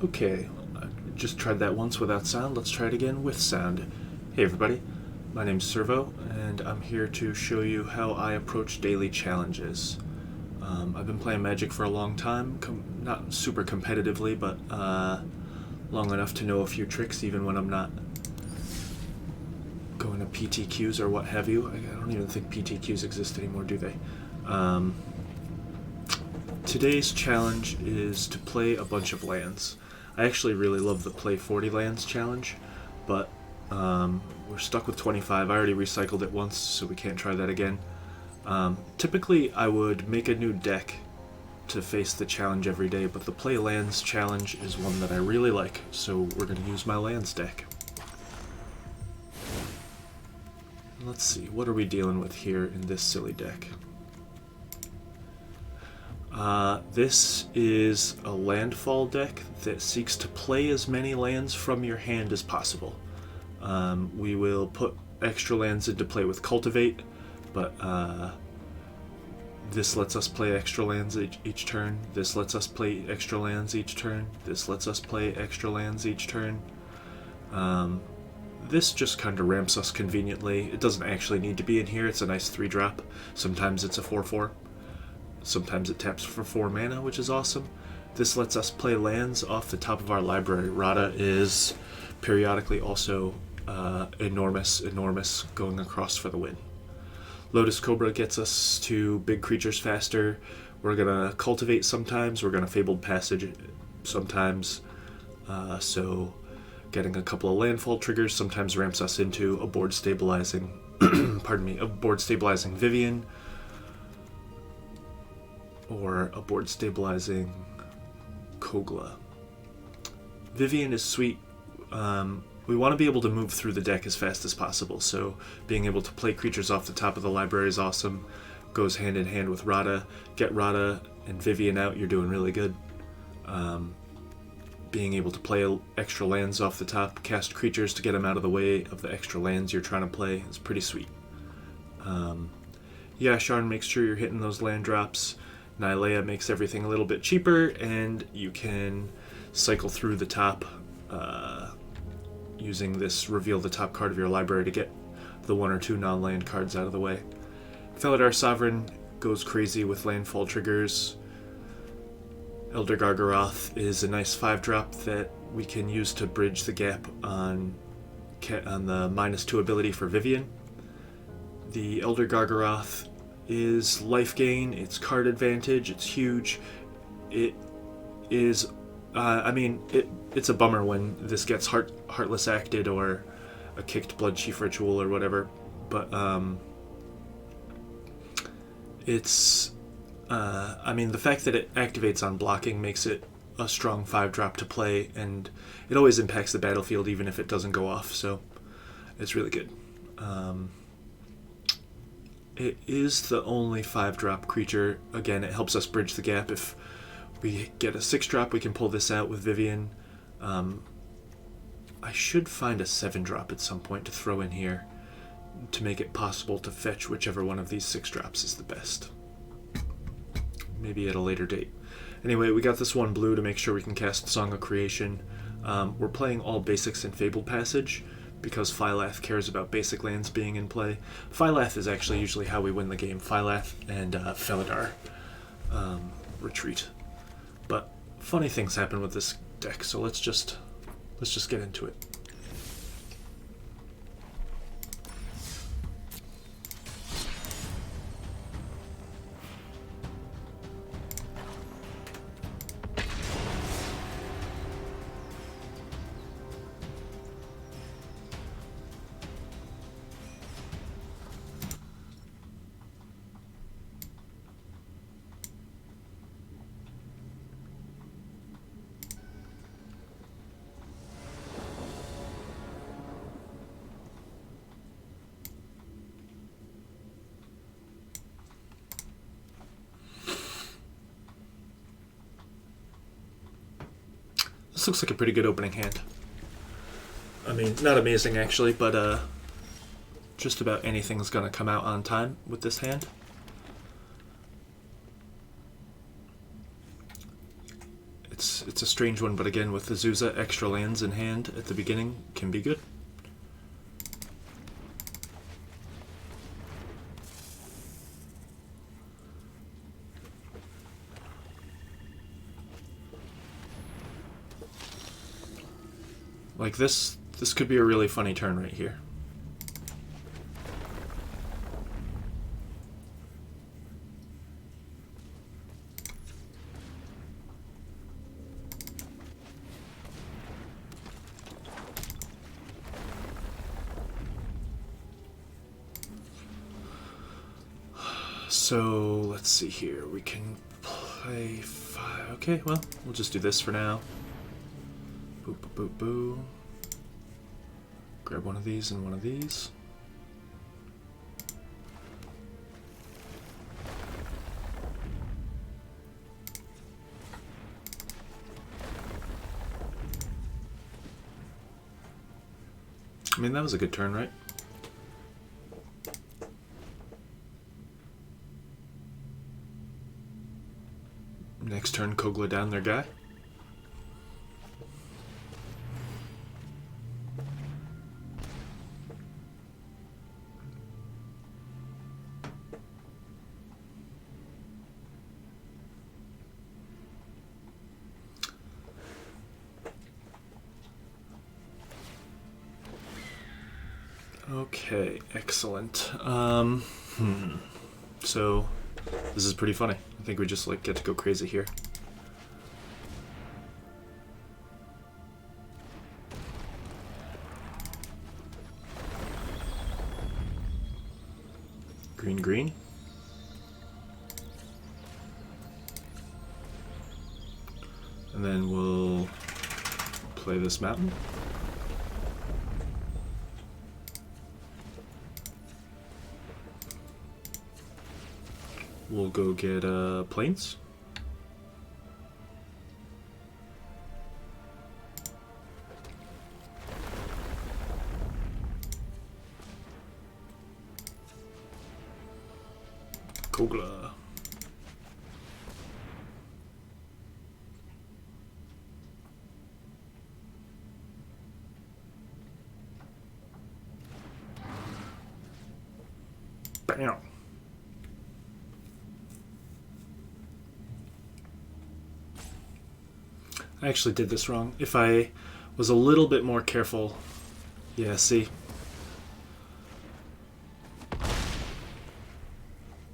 Okay, I just tried that once without sound. Let's try it again with sound. Hey everybody, my name's Servo, and I'm here to show you how I approach daily challenges. I've been playing Magic for a long time, not super competitively, but long enough to know a few tricks even when I'm not going to PTQs or what have you. I don't even think PTQs exist anymore, do they? Today's challenge is to play a bunch of lands. I actually really love the play 40 lands challenge, but we're stuck with 25. I already recycled it once, so we can't try that again. Typically, I would make a new deck to face the challenge every day, but the play lands challenge is one that I really like, so we're going to use my lands deck. Let's see, what are we dealing with here in this silly deck? This is a landfall deck that seeks to play as many lands from your hand as possible. We will put extra lands into play with Cultivate, but this lets us play extra lands each turn. This lets us play extra lands each turn. This lets us play extra lands each turn. This just kind of ramps us conveniently. It doesn't actually need to be in here. It's a nice 3-drop. Sometimes it's a 4/4. Sometimes it taps for 4 mana, which is awesome. This lets us play lands off the top of our library. Radha is periodically also enormous, going across for the win. Lotus Cobra gets us to big creatures faster. We're going to cultivate sometimes. We're going to Fabled Passage sometimes. So getting a couple of landfall triggers sometimes ramps us into a board stabilizing, a board stabilizing Vivien, or a board stabilizing Kogla. Vivien is sweet. We want to be able to move through the deck as fast as possible, so being able to play creatures off the top of the library is awesome. Goes hand in hand with Radha. Get Radha and Vivien out, you're doing really good. Being able to play extra lands off the top, cast creatures to get them out of the way of the extra lands you're trying to play is pretty sweet. Yasharn makes sure you're hitting those land drops. Nylea makes everything a little bit cheaper, and you can cycle through the top using this reveal the top card of your library to get the 1 or 2 non-land cards out of the way. Felidar Sovereign goes crazy with landfall triggers. Elder Gargaroth is a nice 5-drop that we can use to bridge the gap on the -2 ability for Vivien. The Elder Gargaroth is life gain, it's card advantage, it's huge. It is, it's a bummer when this gets Heartless acted or a kicked Bloodchief Ritual or whatever, but it's, the fact that it activates on blocking makes it a strong 5-drop to play, and it always impacts the battlefield even if it doesn't go off, so it's really good. It is the only 5-drop creature. Again, it helps us bridge the gap. If we get a 6-drop, we can pull this out with Vivien. I should find a 7-drop at some point to throw in here to make it possible to fetch whichever one of these 6-drops is the best. Maybe at a later date. Anyway, we got this 1 blue to make sure we can cast Song of Creation. We're playing all basics in Fabled Passage, because Phylath cares about basic lands being in play. Phylath is actually usually how we win the game. Phylath and Felidar Retreat. But funny things happen with this deck, so let's just get into it. This looks like a pretty good opening hand. Not amazing actually, but just about anything's gonna come out on time with this hand. It's a strange one, but again, with Azusa, extra lands in hand at the beginning can be good. Like this could be a really funny turn right here. So let's see here. We can play 5. Okay, well, we'll just do this for now. Boo, boo, boo, boo. Grab one of these and one of these. I mean, that was a good turn, right? Next turn, Kogla down their guy. Okay, excellent. So this is pretty funny. I think we just like get to go crazy here. Green, green. And then we'll play this mountain. We'll go get plains. Kogla. Bam. I actually did this wrong. If I was a little bit more careful... Yeah, see?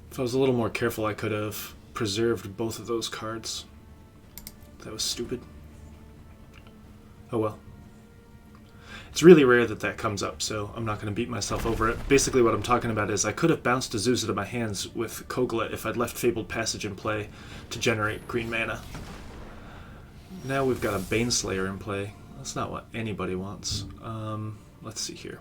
If I was a little more careful, I could have preserved both of those cards. That was stupid. Oh well. It's really rare that that comes up, so I'm not going to beat myself over it. Basically what I'm talking about is I could have bounced Azusa to my hands with Kogla if I'd left Fabled Passage in play to generate green mana. Now we've got a Baneslayer in play. That's not what anybody wants. Let's see here.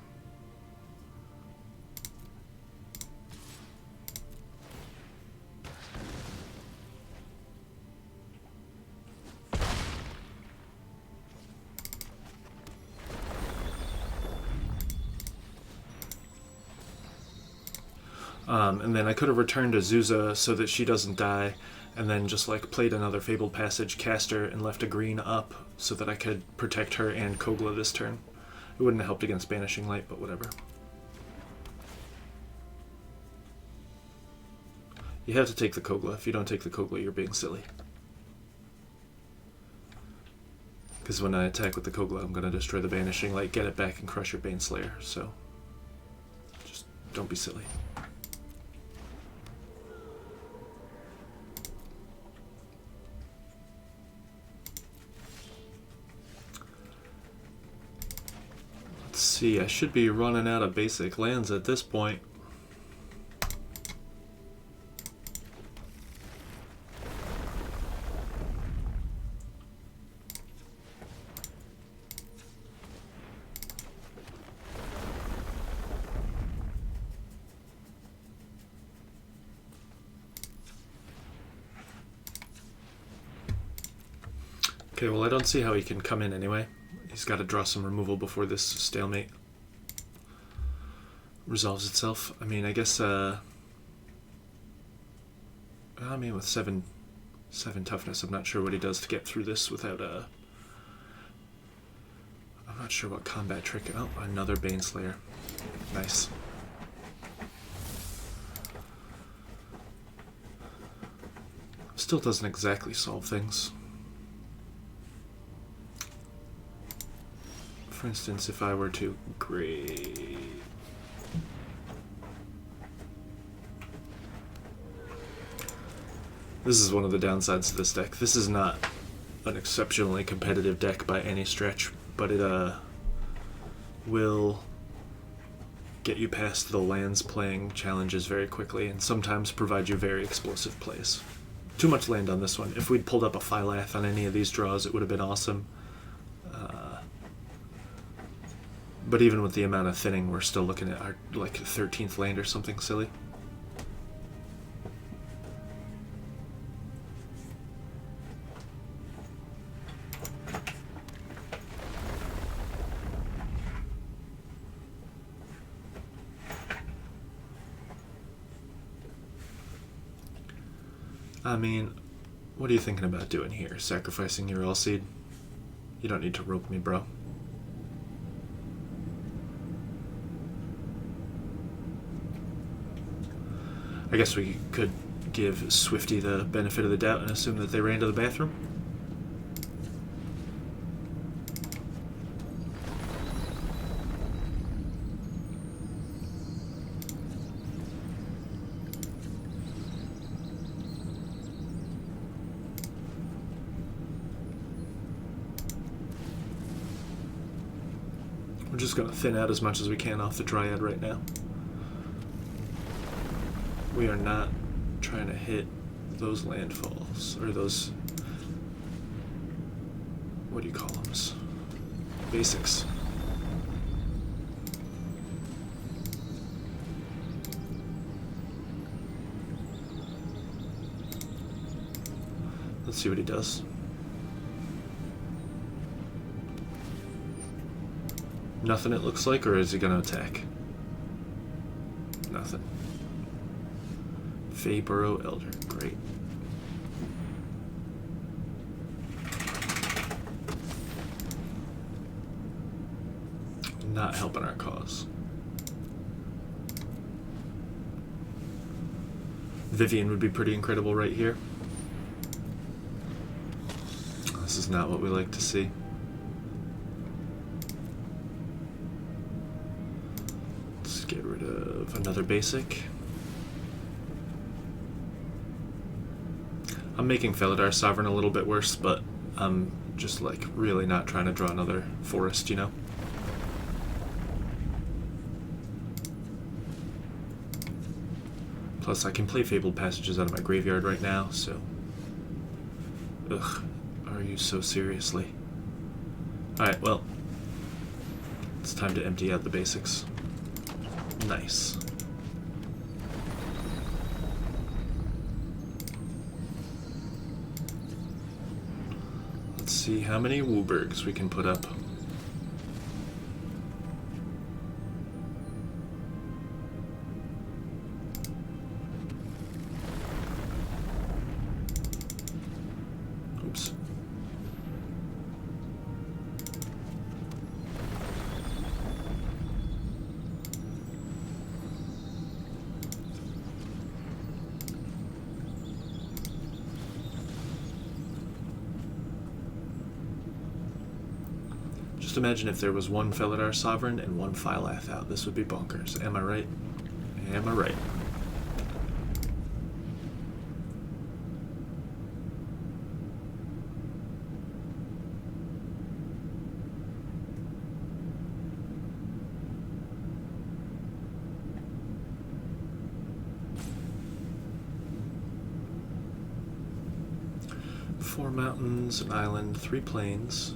And then I could have returned Azusa so that she doesn't die, and then just like played another Fabled Passage, cast her, and left a green up so that I could protect her and Kogla this turn. It wouldn't have helped against Banishing Light, but whatever. You have to take the Kogla. If you don't take the Kogla, you're being silly. Because when I attack with the Kogla, I'm going to destroy the Banishing Light, get it back, and crush your Baneslayer, so just don't be silly. See, I should be running out of basic lands at this point. Okay, well I don't see how he can come in anyway. He's got to draw some removal before this stalemate resolves itself. I mean, I guess, with 7 7 toughness. I'm not sure what he does to get through this without a... I'm not sure what combat trick... Oh, another Baneslayer. Nice. Still doesn't exactly solve things. For instance, if I were to grade... This is one of the downsides to this deck. This is not an exceptionally competitive deck by any stretch, but it will get you past the lands playing challenges very quickly and sometimes provide you very explosive plays. Too much land on this one. If we'd pulled up a Phylath on any of these draws, it would have been awesome. But even with the amount of thinning, we're still looking at our, like, 13th land or something silly. I mean, what are you thinking about doing here? Sacrificing your All-Seed? You don't need to rope me, bro. I guess we could give Swifty the benefit of the doubt and assume that they ran to the bathroom. We're just going to thin out as much as we can off the Dryad right now. We are not trying to hit those landfalls, or those, what do you call them? Basics. Let's see what he does. Nothing, it looks like, or is he going to attack? Nothing. Fayborough Elder, great. Not helping our cause. Vivien would be pretty incredible right here. This is not what we like to see. Let's get rid of another basic. I'm making Felidar Sovereign a little bit worse, but I'm just like really not trying to draw another forest, you know? Plus I can play Fabled Passages out of my graveyard right now, so... Ugh, are you so seriously? Alright, well, it's time to empty out the basics. Nice. Let's see how many Wooburgs we can put up. Oops. Just imagine if there was one Felidar Sovereign and one Phylath out. This would be bonkers. Am I right? Am I right? Four mountains, an island, 3 plains.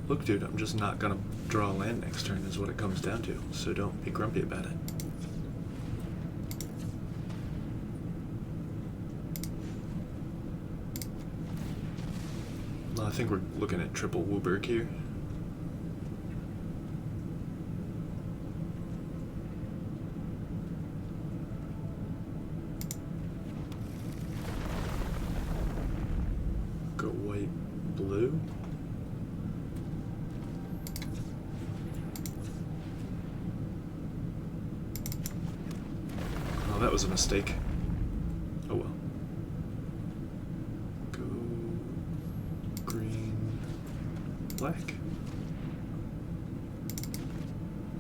Look, dude, I'm just not gonna draw a land next turn is what it comes down to, so don't be grumpy about it. I think we're looking at triple Wooburg here. Go white, blue. Oh, that was a mistake. Oh well. Go green, black.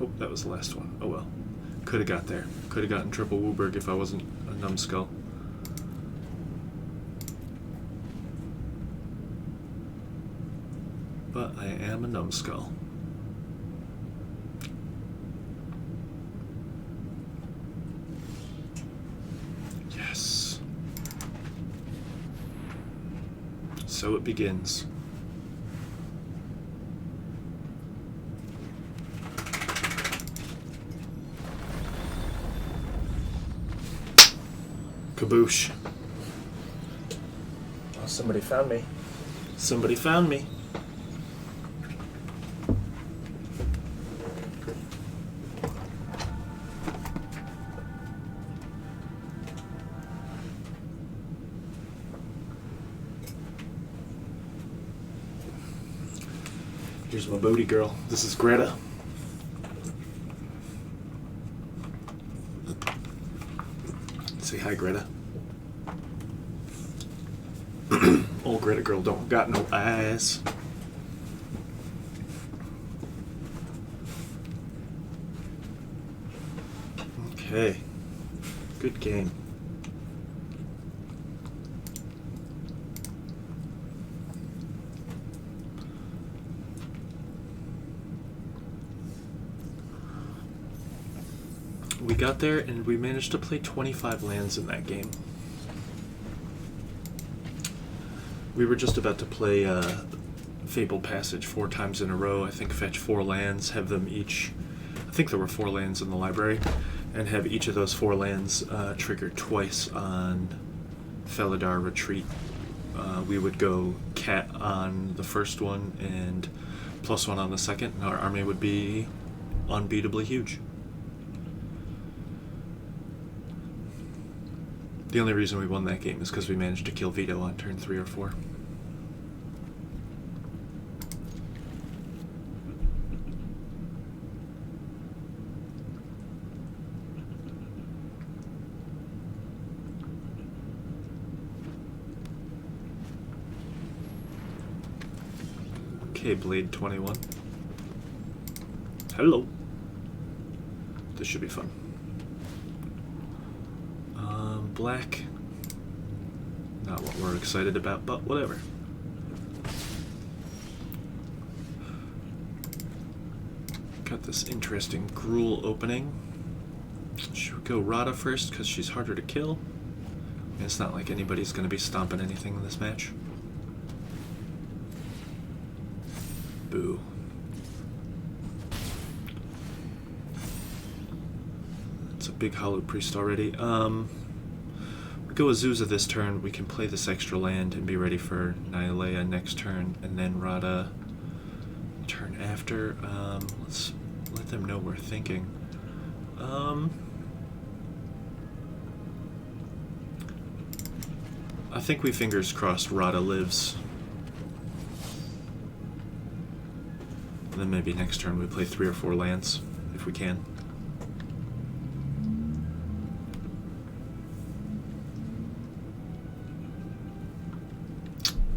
Oh, that was the last one. Oh well. Could have got there. Could have gotten triple Wooburg if I wasn't a numbskull. But I am a numbskull. Yes. So it begins. Kaboosh. Oh, somebody found me. Somebody found me. Here's my booty girl. This is Greta. Say hi, Greta. Old Greta girl don't got no eyes. Okay. Good game. We got there and we managed to play 25 lands in that game. We were just about to play Fabled Passage 4 times in a row. I think fetch 4 lands, have them each... I think there were 4 lands in the library, and have each of those 4 lands triggered twice on Felidar Retreat. We would go cat on the first one and +1 on the second, and our army would be unbeatably huge. The only reason we won that game is because we managed to kill Vito on turn 3 or 4. Okay, Blade 21. Hello. This should be fun. Black. Not what we're excited about, but whatever. Got this interesting Gruul opening. Should we go Radha first because she's harder to kill? And it's not like anybody's going to be stomping anything in this match. Boo. It's a big Hollow Priest already. Go Azusa this turn, we can play this extra land and be ready for Nihilea next turn, and then Radha turn after. Let's let them know we're thinking. I think we fingers crossed Radha lives. And then maybe next turn we play 3 or 4 lands, if we can.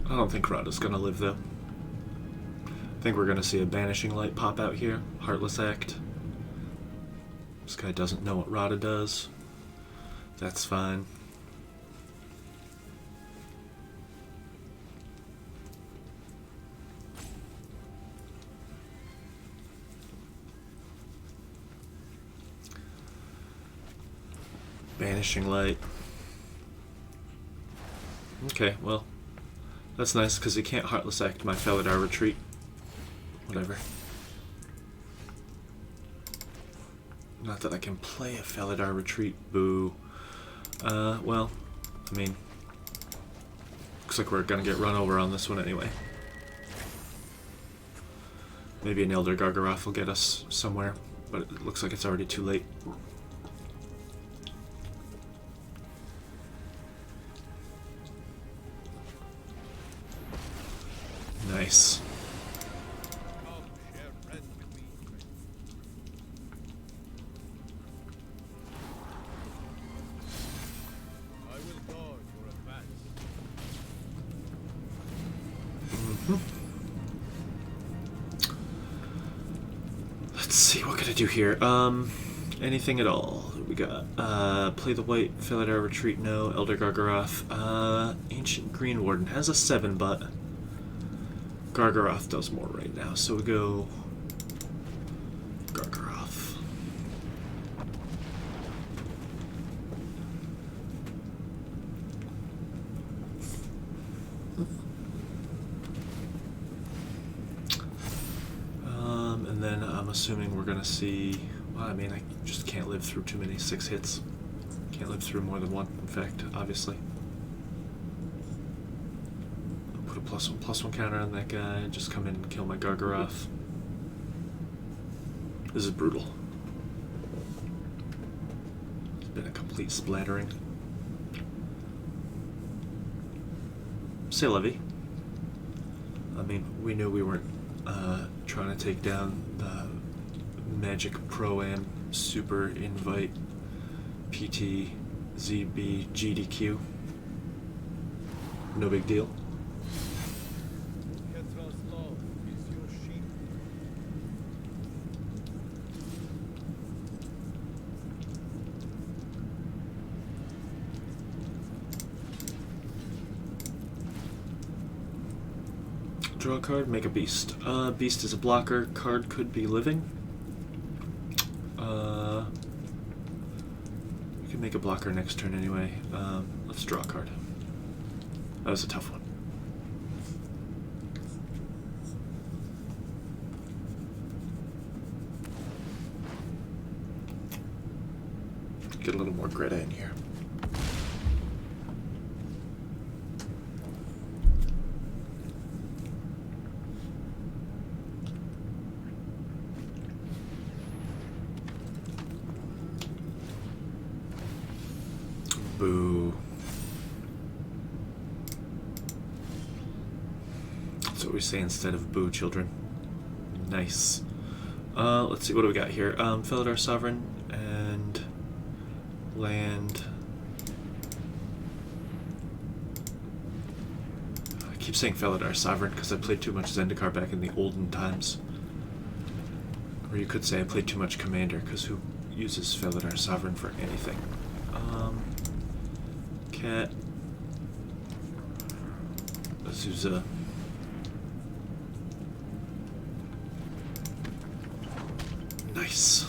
I don't think Radha's gonna live, though. I think we're gonna see a Banishing Light pop out here. Heartless Act. This guy doesn't know what Radha does. That's fine. Banishing Light. Okay, well. That's nice, because he can't Heartless Act my Felidar Retreat. Whatever. Not that I can play a Felidar Retreat. Boo. Well, I mean... looks like we're gonna get run over on this one anyway. Maybe an Elder Gargaroth will get us somewhere, but it looks like it's already too late. Nice. Let's see, what can I do here? Anything at all? We got, play the white, Felidar Retreat, no, Elder Gargaroth. Ancient Greenwarden has a 7, but Gargaroth does more right now, so we go Gargaroth. And then I'm assuming we're gonna see, well, I mean, I just can't live through too many 6 hits. Can't live through more than 1, in fact, obviously. I'll put a +1/+1 counter on that guy, just come in and kill my Gargaroth. This is brutal. It's been a complete splattering. C'est la vie. I mean, we knew we weren't trying to take down the Magic Pro-Am Super Invite PT ZB GDQ. No big deal. Draw a card, make a beast. Beast is a blocker. Card could be living. We can make a blocker next turn anyway. Let's draw a card. That was a tough one. Get a little more Greta in here. Boo. That's what we say instead of boo, children. Nice. Let's see, what do we got here? Felidar Sovereign and land. I keep saying Felidar Sovereign because I played too much Zendikar back in the olden times. Or you could say I played too much Commander, because who uses Felidar Sovereign for anything? Cat. Azusa. Nice.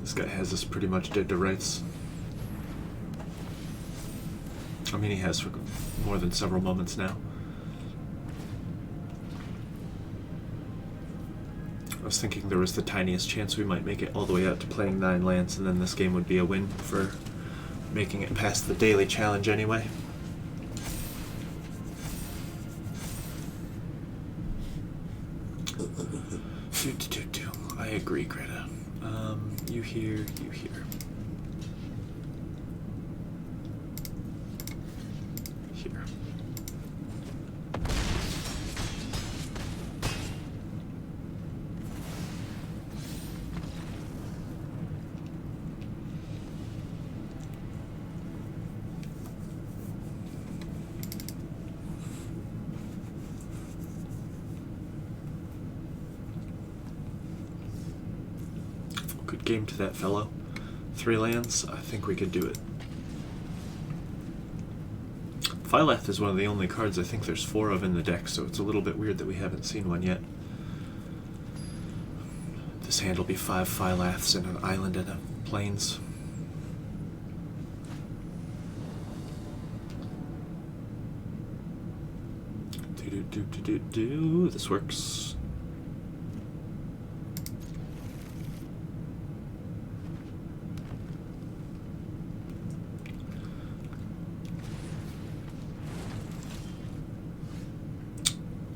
This guy has us pretty much dead to rights. I mean, he has for more than several moments now. I was thinking there was the tiniest chance we might make it all the way out to playing 9 lands, and then this game would be a win for making it past the daily challenge anyway. I agree, Greta. You here, you here. Here. Good game to that fellow. 3 lands, I think we could do it. Phylath is one of the only cards I think there's 4 of in the deck, so it's a little bit weird that we haven't seen one yet. This hand will be 5 Phylaths and an island and a plains. This works.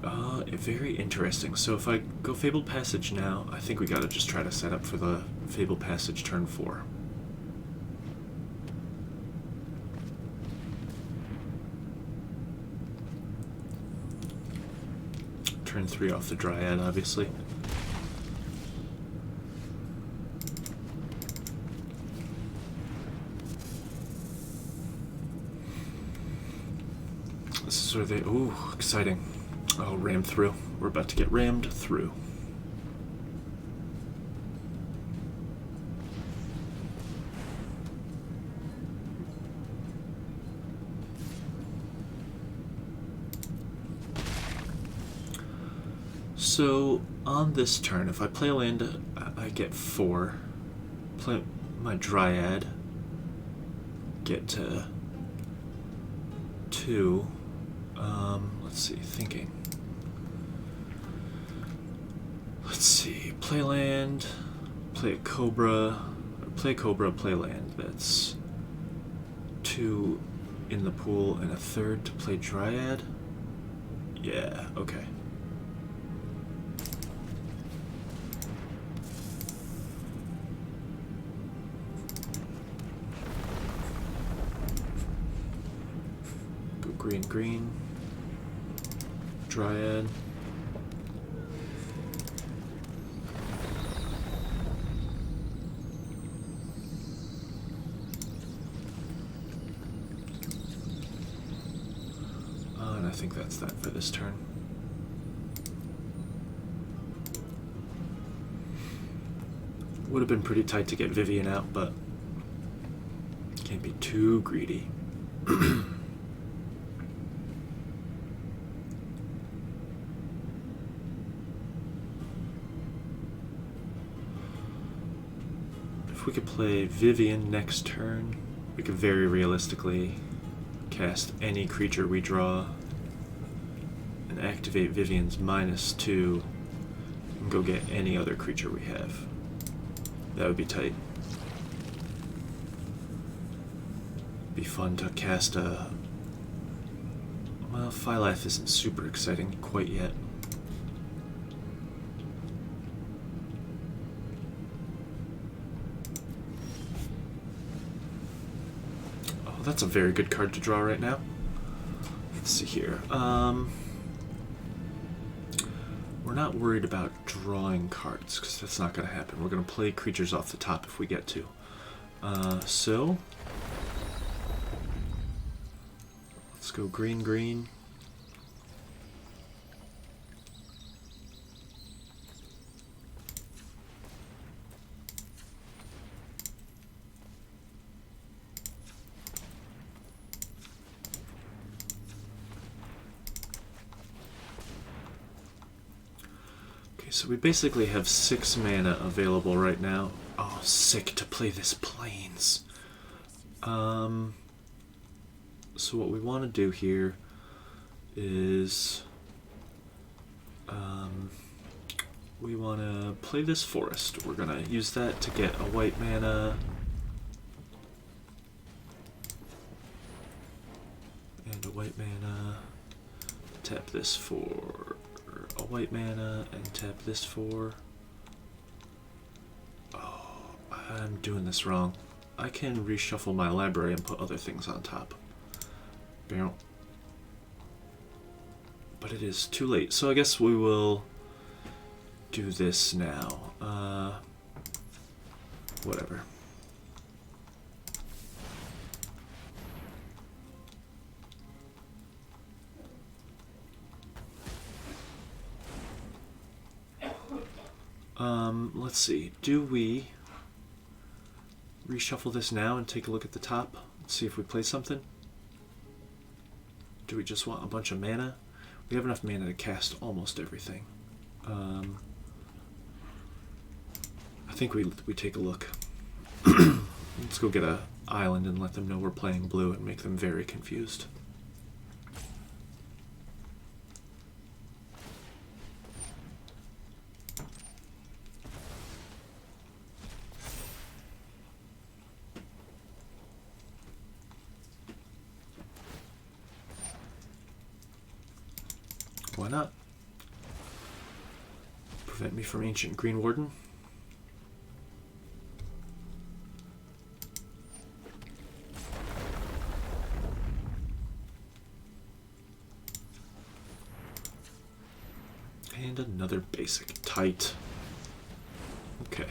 Very interesting. So if I go Fabled Passage now, I think we gotta just try to set up for the Fabled Passage turn 4. Turn 3 off the Dryad, obviously. This is where they... Ooh, exciting. Oh, rammed through. We're about to get rammed through. So, on this turn, if I play a land, I get 4. Play my Dryad. Get to 2. Let's see, thinking. Let's see, play land, play a Cobra, or play Cobra, play land. That's 2 in the pool and a 3rd to play Dryad. Yeah, okay. Go green, green. Dryad. And I think that's that for this turn. Would have been pretty tight to get Vivien out, but can't be too greedy. If we could play Vivien next turn, we could very realistically cast any creature we draw and activate Vivien's -2 and go get any other creature we have. That would be tight. Be fun to cast a... Well, Phylath isn't super exciting quite yet. That's a very good card to draw right now. Let's see here. We're not worried about drawing cards, because that's not going to happen. We're going to play creatures off the top if we get to. So, let's go green, green. So we basically have 6 mana available right now. Oh, sick to play this Plains. So what we want to do here is we want to play this Forest. We're going to use that to get a white mana and a white mana. Tap this for a white mana and tap this for... Oh, I'm doing this wrong. I can reshuffle my library and put other things on top. But it is too late, so I guess we will do this now. Whatever. Let's see. Do we reshuffle this now and take a look at the top? See if we play something? Do we just want a bunch of mana? We have enough mana to cast almost everything. I think we take a look. Let's go get a island and let them know we're playing blue and make them very confused. Why not? prevent me from Ancient Greenwarden. And another basic. Tight. Okay.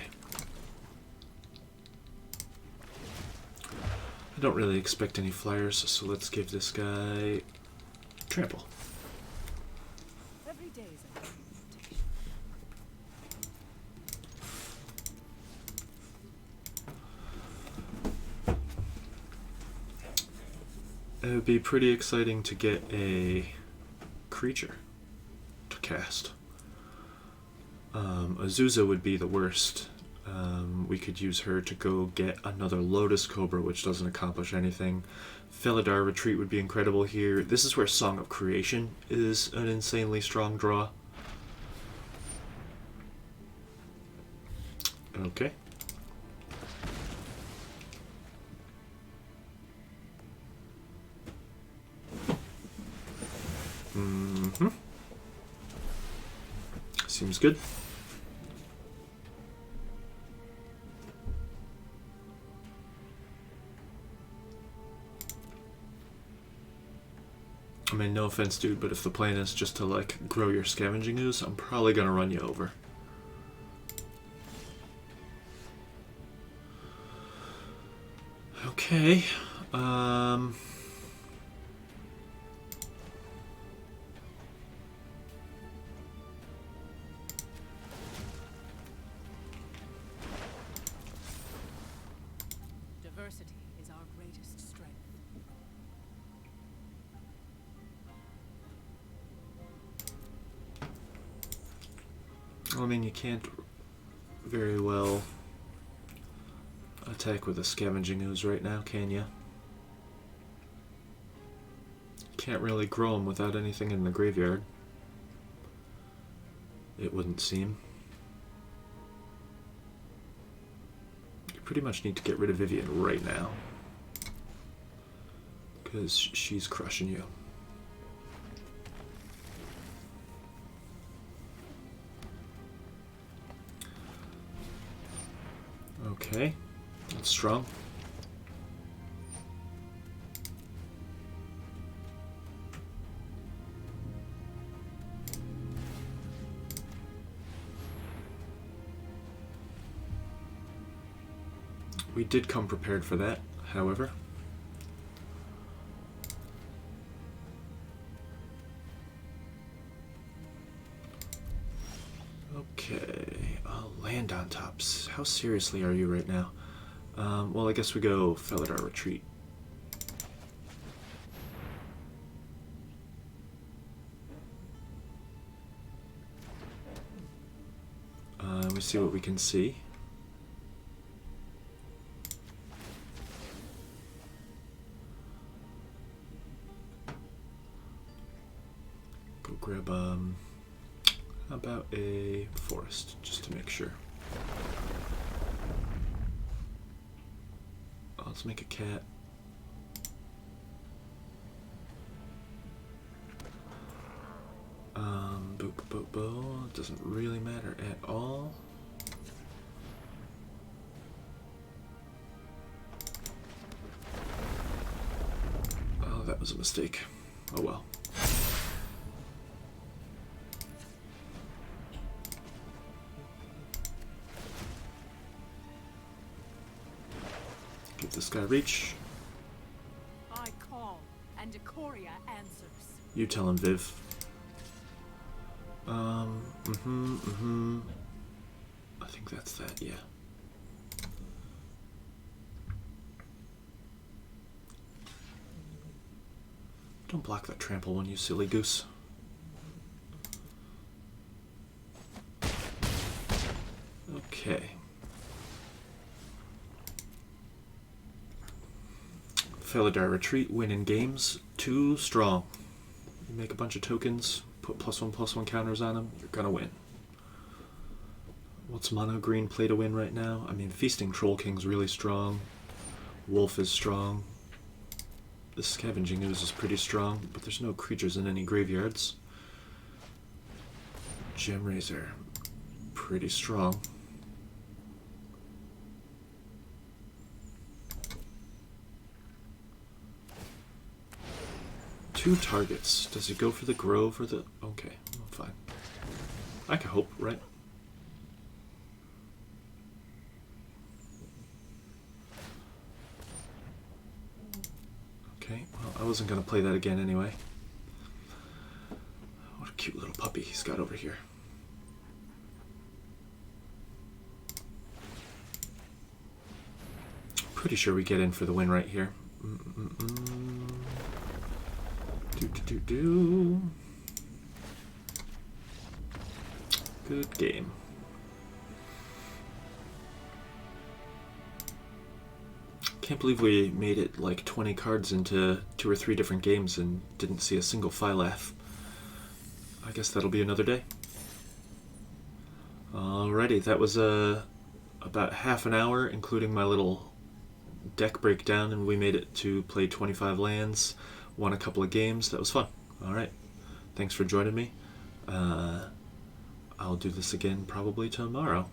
I don't really expect any flyers, so let's give this guy trample. Every day is a It would be pretty exciting to get a creature to cast. Azusa would be the worst. We could use her to go get another Lotus Cobra, which doesn't accomplish anything. Felidar Retreat would be incredible here. This is where Song of Creation is an insanely strong draw. Okay. Seems good. I mean, no offense, dude, but if the plan is just to, like, grow your scavenging ooze, I'm probably gonna run you over. Okay, diversity is our greatest strength. I mean, you can't very well attack with a scavenging ooze right now, can you? Can't really grow them without anything in the graveyard. It wouldn't seem. You pretty much need to get rid of Vivien right now, because she's crushing you. Okay, that's strong. We did come prepared for that, however. Okay, land on tops. How seriously are you right now? Well, I guess we go Felidar Retreat. We see what we can see. Go grab, how about a forest, just to make sure. Let's make a cat. Boop, boop, boop. It doesn't really matter at all. Oh, that was a mistake. Oh well. Give this guy reach. I call, and Decoria answers. You tell him, Viv. I think that's that, yeah. Don't block that trample one, you silly goose. Okay. Felidar Retreat, win in games, too strong. You make a bunch of tokens, put +1/+1 counters on them, you're gonna win. What's mono green play to win right now? I mean, Feasting Troll King's really strong. Wolf is strong. The Scavenging Ooze is pretty strong, but there's no creatures in any graveyards. Gem Razor. pretty strong. Two targets. Does he go for the Grove or the... Okay, well, fine. I can hope, right? Okay, well, I wasn't going to play that again anyway. What a cute little puppy he's got over here. Pretty sure we get in for the win right here. Good game. Can't believe we made it like 20 cards into 2 or 3 different games and didn't see a single Phylath. I guess that'll be another day. Alrighty, that was about half an hour, including my little deck breakdown, and we made it to play 25 lands, won a couple of games. That was fun. Alright, thanks for joining me. I'll do this again probably tomorrow.